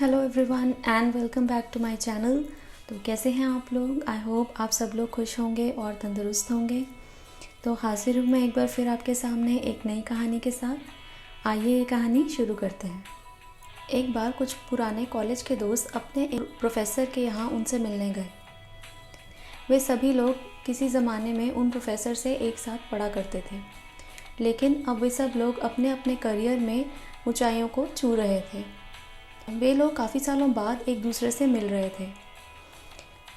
Hello everyone and welcome back to my channel. तो कैसे हैं आप लोग? आई होप आप सब लोग खुश होंगे और तंदुरुस्त होंगे। तो हाजिर हूँ मैं एक बार फिर आपके सामने एक नई कहानी के साथ। आइए ये कहानी शुरू करते हैं। एक बार कुछ पुराने कॉलेज के दोस्त अपने एक प्रोफेसर के यहाँ उनसे मिलने गए। वे सभी लोग किसी ज़माने में उन प्रोफेसर से एक साथ पढ़ा करते थे, लेकिन अब वे सब लोग अपने अपने करियर में ऊंचाइयों को छू रहे थे। वे लोग काफ़ी सालों बाद एक दूसरे से मिल रहे थे।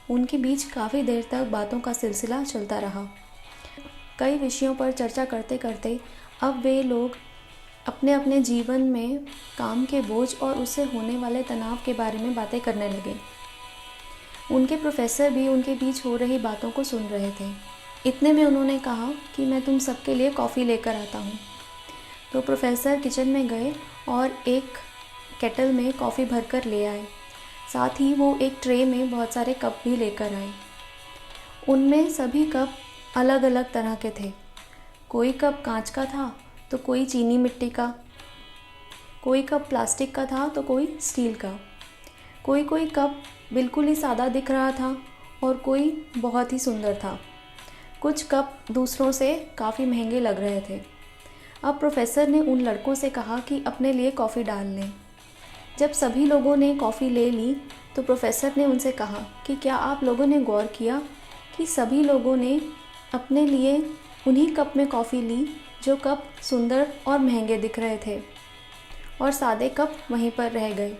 उनके बीच काफ़ी देर तक बातों का सिलसिला चलता रहा। कई विषयों पर चर्चा करते करते अब वे लोग अपने अपने जीवन में काम के बोझ और उससे होने वाले तनाव के बारे में बातें करने लगे। उनके प्रोफेसर भी उनके बीच हो रही बातों को सुन रहे थे। इतने में उन्होंने कहा कि मैं तुम सबके लिए कॉफ़ी लेकर आता हूँ। तो प्रोफेसर किचन में गए और एक केटल में कॉफ़ी भरकर ले आए। साथ ही वो एक ट्रे में बहुत सारे कप भी लेकर आए। उनमें सभी कप अलग अलग तरह के थे। कोई कप कांच का था तो कोई चीनी मिट्टी का, कोई कप प्लास्टिक का था तो कोई स्टील का, कोई कप बिल्कुल ही सादा दिख रहा था और कोई बहुत ही सुंदर था। कुछ कप दूसरों से काफ़ी महंगे लग रहे थे। अब प्रोफेसर ने उन लड़कों से कहा कि अपने लिए कॉफ़ी डाल लें। जब सभी लोगों ने कॉफ़ी ले ली तो प्रोफेसर ने उनसे कहा कि क्या आप लोगों ने गौर किया कि सभी लोगों ने अपने लिए उन्हीं कप में कॉफ़ी ली जो कप सुंदर और महंगे दिख रहे थे, और सादे कप वहीं पर रह गए।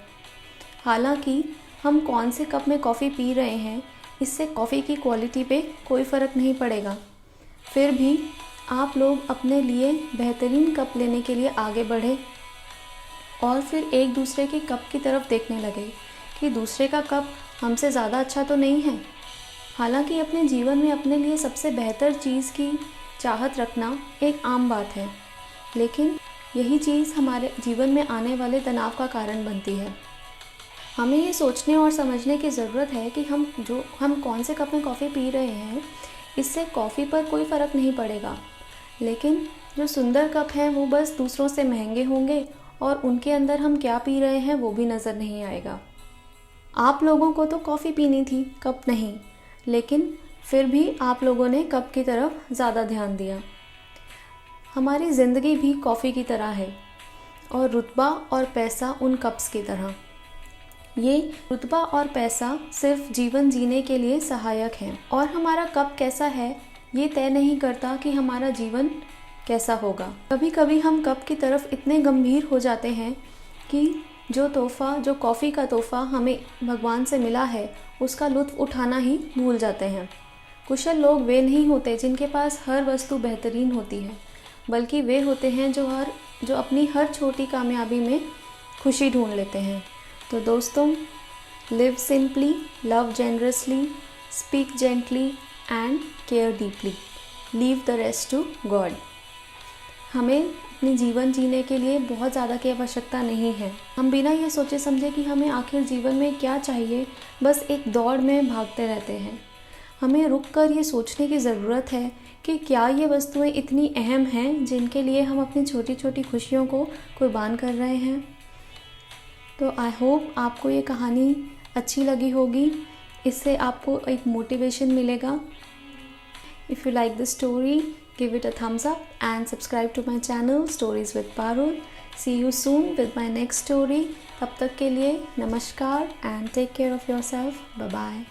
हालांकि हम कौन से कप में कॉफ़ी पी रहे हैं इससे कॉफ़ी की क्वालिटी पे कोई फ़र्क नहीं पड़ेगा। फिर भी आप लोग अपने लिए बेहतरीन कप लेने के लिए आगे बढ़े और फिर एक दूसरे के कप की तरफ देखने लगे कि दूसरे का कप हमसे ज़्यादा अच्छा तो नहीं है। हालांकि अपने जीवन में अपने लिए सबसे बेहतर चीज़ की चाहत रखना एक आम बात है, लेकिन यही चीज़ हमारे जीवन में आने वाले तनाव का कारण बनती है। हमें ये सोचने और समझने की ज़रूरत है कि हम कौन से कप में कॉफ़ी पी रहे हैं इससे कॉफ़ी पर कोई फ़र्क नहीं पड़ेगा, लेकिन जो सुंदर कप हैं वो बस दूसरों से महंगे होंगे और उनके अंदर हम क्या पी रहे हैं वो भी नज़र नहीं आएगा। आप लोगों को तो कॉफ़ी पीनी थी, कप नहीं, लेकिन फिर भी आप लोगों ने कप की तरफ ज़्यादा ध्यान दिया। हमारी ज़िंदगी भी कॉफ़ी की तरह है और रुतबा और पैसा उन कप्स की तरह। ये रुतबा और पैसा सिर्फ जीवन जीने के लिए सहायक हैं, और हमारा कप कैसा है ये तय नहीं करता कि हमारा जीवन कैसा होगा। कभी कभी हम कप की तरफ इतने गंभीर हो जाते हैं कि जो कॉफ़ी का तोहफ़ा हमें भगवान से मिला है उसका लुत्फ़ उठाना ही भूल जाते हैं। कुशल लोग वे नहीं होते जिनके पास हर वस्तु बेहतरीन होती है, बल्कि वे होते हैं जो अपनी हर छोटी कामयाबी में खुशी ढूंढ लेते हैं। तो दोस्तों, live simply, love generously, speak gently and care deeply, leave the rest to God. हमें अपनी जीवन जीने के लिए बहुत ज़्यादा की आवश्यकता नहीं है। हम बिना ये सोचे समझे कि हमें आखिर जीवन में क्या चाहिए बस एक दौड़ में भागते रहते हैं। हमें रुक कर ये सोचने की ज़रूरत है कि क्या ये वस्तुएं इतनी अहम हैं जिनके लिए हम अपनी छोटी छोटी खुशियों को कुर्बान कर रहे हैं। तो आई होप आपको ये कहानी अच्छी लगी होगी। इससे आपको एक मोटिवेशन मिलेगा। If you like the story, give it a thumbs up and subscribe to my channel Stories with Parul. See you soon with my next story. तब तक के लिए नमस्कार and take care of yourself. Bye bye.